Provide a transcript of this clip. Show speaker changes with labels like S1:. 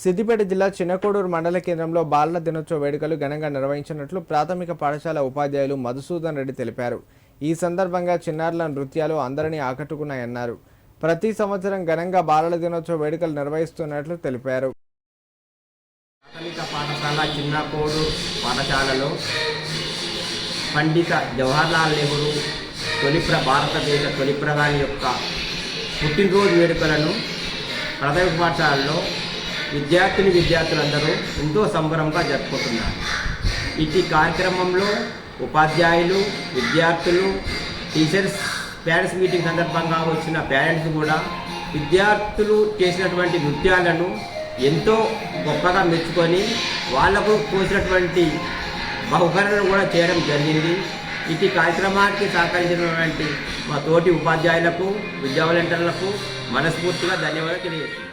S1: సిద్దిపేట జిల్లా చిన్నకోడూరు మండల కేంద్రంలో బాలల దినోత్సవ వేడుకలు ఘనంగా నిర్వహించినట్లు ప్రాథమిక పాఠశాల ఉపాధ్యాయులు మధుసూదన్ రెడ్డి తెలిపారు. ఈ సందర్భంగా చిన్నారుల నృత్యాలు అందరినీ ఆకట్టుకున్నాయన్నారు. ప్రతి సంవత్సరం ఘనంగా బాలల దినోత్సవ వేడుకలు నిర్వహిస్తున్నట్లు తెలిపారు.
S2: ప్రాథమిక పాఠశాల చిన్నకోడూరు పాఠశాలలో పండిత జవహర్లాల్ నెహ్రూ భారతదేశ తొలి ప్రధాని యొక్క పుట్టినరోజు వేడుకలను ప్రాథమిక పాఠశాలలో విద్యార్థులందరూ ఎంతో సంబరంగా జరుపుకుంటున్నారు. ఇటు కార్యక్రమంలో ఉపాధ్యాయులు, విద్యార్థులు, టీచర్స్ పేరెంట్స్ మీటింగ్ సందర్భంగా వచ్చిన పేరెంట్స్ కూడా విద్యార్థులు చేసినటువంటి నృత్యాలను ఎంతో గొప్పగా మెచ్చుకొని వాళ్లకు పోసినటువంటి బహుకరణను కూడా చేయడం జరిగింది. ఇటు కార్యక్రమానికి సహకరించినటువంటి మా తోటి ఉపాధ్యాయులకు, విద్యా వాలంటీర్లకు మనస్ఫూర్తిగా ధన్యవాదాలు తెలియజేస్తున్నాను.